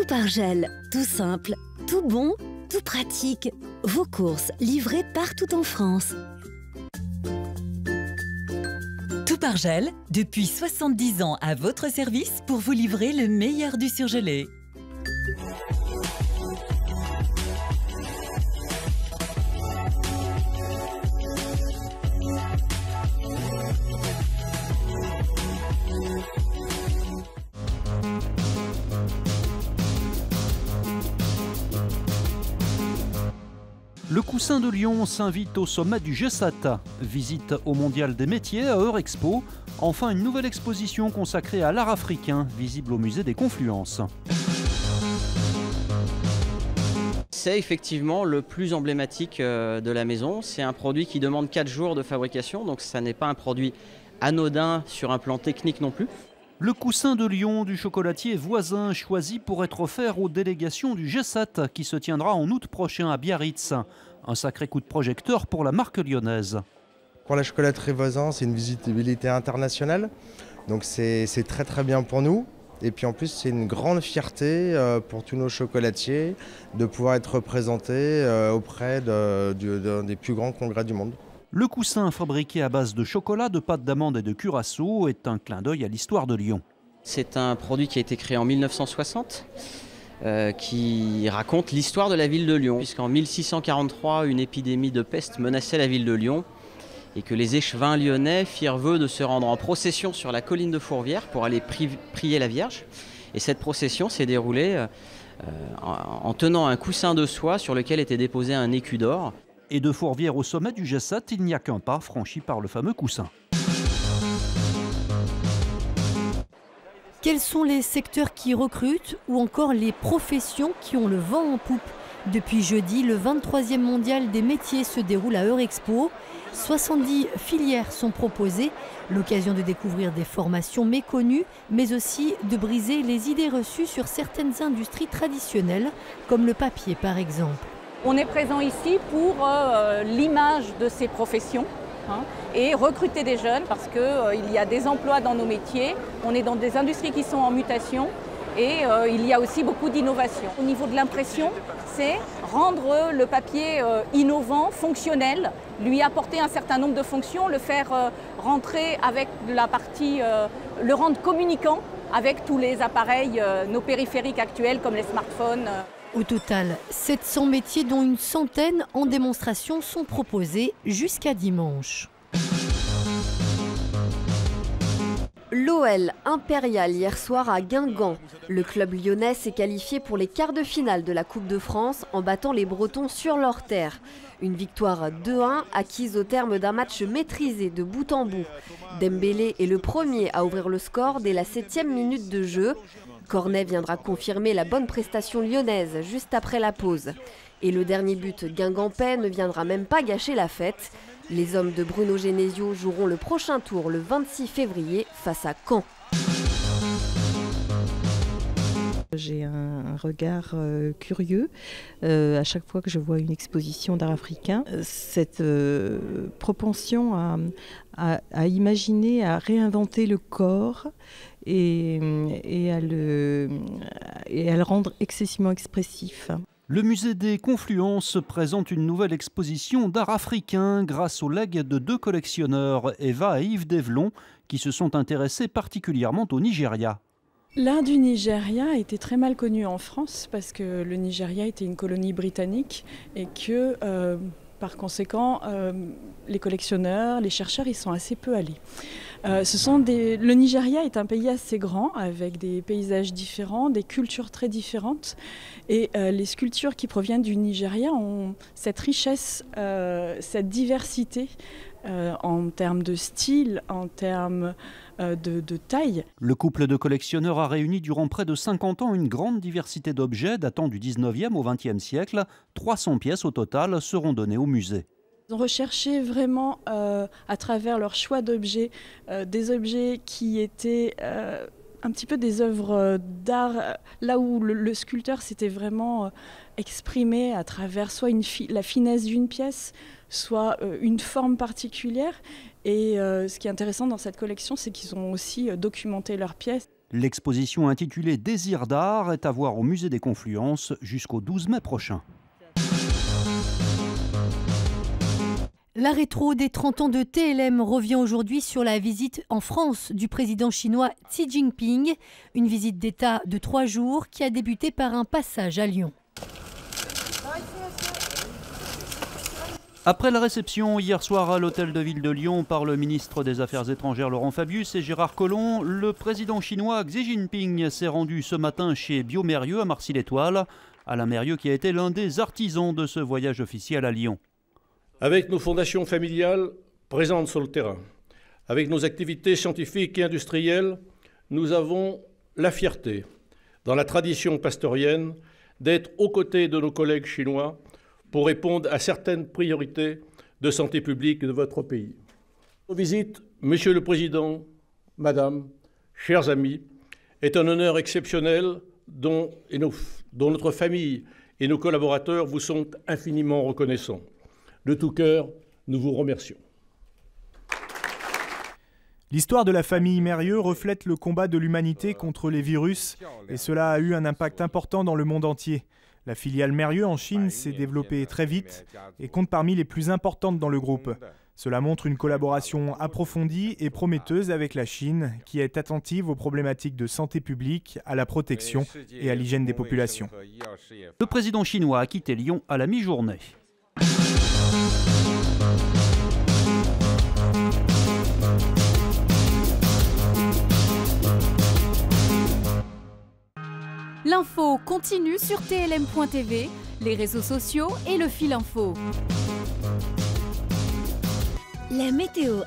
Tout par gel, tout simple, tout bon, tout pratique. Vos courses livrées partout en France. Tout par gel, depuis 70 ans à votre service pour vous livrer le meilleur du surgelé. Le Coussin de Lyon s'invite au sommet du G7. Visite au Mondial des métiers à Eurexpo. Enfin, une nouvelle exposition consacrée à l'art africain, visible au musée des Confluences. C'est effectivement le plus emblématique de la maison. C'est un produit qui demande 4 jours de fabrication, donc ça n'est pas un produit anodin sur un plan technique non plus. Le Coussin de Lyon du chocolatier voisin choisi pour être offert aux délégations du G7 qui se tiendra en août prochain à Biarritz. Un sacré coup de projecteur pour la marque lyonnaise. Pour la chocolaterie voisin, c'est une visibilité internationale, donc c'est très bien pour nous. Et puis en plus, c'est une grande fierté pour tous nos chocolatiers de pouvoir être représentés auprès des plus grands congrès du monde. Le coussin fabriqué à base de chocolat, de pâte d'amande et de curaçao est un clin d'œil à l'histoire de Lyon. C'est un produit qui a été créé en 1960, qui raconte l'histoire de la ville de Lyon. Puisqu'en 1643, une épidémie de peste menaçait la ville de Lyon et que les échevins lyonnais firent vœu de se rendre en procession sur la colline de Fourvière pour aller prier la Vierge. Et cette procession s'est déroulée en tenant un coussin de soie sur lequel était déposé un écu d'or. Et de Fourvière au sommet du G7, il n'y a qu'un pas franchi par le fameux coussin. Quels sont les secteurs qui recrutent ou encore les professions qui ont le vent en poupe? Depuis jeudi, le 23e mondial des métiers se déroule à Eurexpo. 70 filières sont proposées, l'occasion de découvrir des formations méconnues, mais aussi de briser les idées reçues sur certaines industries traditionnelles, comme le papier par exemple. On est présent ici pour l'image de ces professions et recruter des jeunes parce qu'il y a des emplois dans nos métiers, on est dans des industries qui sont en mutation et il y a aussi beaucoup d'innovation. Au niveau de l'impression, c'est rendre le papier innovant, fonctionnel, lui apporter un certain nombre de fonctions, le faire rentrer avec la partie, le rendre communicant avec tous les appareils, nos périphériques actuels comme les smartphones. Au total, 700 métiers dont une centaine en démonstration sont proposés jusqu'à dimanche. L'OL impérial hier soir à Guingamp. Le club lyonnais s'est qualifié pour les quarts de finale de la Coupe de France en battant les Bretons sur leur terre. Une victoire 2-1 acquise au terme d'un match maîtrisé de bout en bout. Dembélé est le premier à ouvrir le score dès la 7e minute de jeu. Cornet viendra confirmer la bonne prestation lyonnaise juste après la pause. Et le dernier but guingampais ne viendra même pas gâcher la fête. Les hommes de Bruno Genesio joueront le prochain tour le 26 février face à Caen. J'ai un regard curieux à chaque fois que je vois une exposition d'art africain. Cette propension à imaginer, à réinventer le corps et à le rendre excessivement expressif. Le musée des Confluences présente une nouvelle exposition d'art africain grâce au legs de 2 collectionneurs, Eva et Yves Develon, qui se sont intéressés particulièrement au Nigeria. L'art du Nigeria était très mal connu en France parce que le Nigeria était une colonie britannique et que par conséquent les collectionneurs, les chercheurs y sont assez peu allés. Le Nigeria est un pays assez grand avec des paysages différents, des cultures très différentes et les sculptures qui proviennent du Nigeria ont cette richesse, cette diversité en termes de style, en termes de taille. Le couple de collectionneurs a réuni durant près de 50 ans une grande diversité d'objets datant du 19e au 20e siècle. 300 pièces au total seront données au musée. Ils ont recherché vraiment, à travers leur choix d'objets, des objets qui étaient un petit peu des œuvres d'art, là où le sculpteur s'était vraiment exprimé à travers soit la finesse d'une pièce, soit une forme particulière. Et ce qui est intéressant dans cette collection, c'est qu'ils ont aussi documenté leurs pièces. L'exposition intitulée Désir d'art est à voir au Musée des Confluences jusqu'au 12 mai prochain. La rétro des 30 ans de TLM revient aujourd'hui sur la visite en France du président chinois Xi Jinping, une visite d'État de 3 jours qui a débuté par un passage à Lyon. Après la réception hier soir à l'hôtel de ville de Lyon par le ministre des Affaires étrangères Laurent Fabius et Gérard Collomb, le président chinois Xi Jinping s'est rendu ce matin chez Biomérieux à Marcy-l'Étoile. Alain Mérieux qui a été l'un des artisans de ce voyage officiel à Lyon. Avec nos fondations familiales présentes sur le terrain, avec nos activités scientifiques et industrielles, nous avons la fierté, dans la tradition pastorienne, d'être aux côtés de nos collègues chinois pour répondre à certaines priorités de santé publique de votre pays. Nos visites, Monsieur le Président, Madame, chers amis, est un honneur exceptionnel dont notre famille et nos collaborateurs vous sont infiniment reconnaissants. De tout cœur, nous vous remercions. L'histoire de la famille Mérieux reflète le combat de l'humanité contre les virus et cela a eu un impact important dans le monde entier. La filiale Mérieux en Chine s'est développée très vite et compte parmi les plus importantes dans le groupe. Cela montre une collaboration approfondie et prometteuse avec la Chine qui est attentive aux problématiques de santé publique, à la protection et à l'hygiène des populations. Le président chinois a quitté Lyon à la mi-journée. L'info continue sur TLM.tv, les réseaux sociaux et le fil info. La météo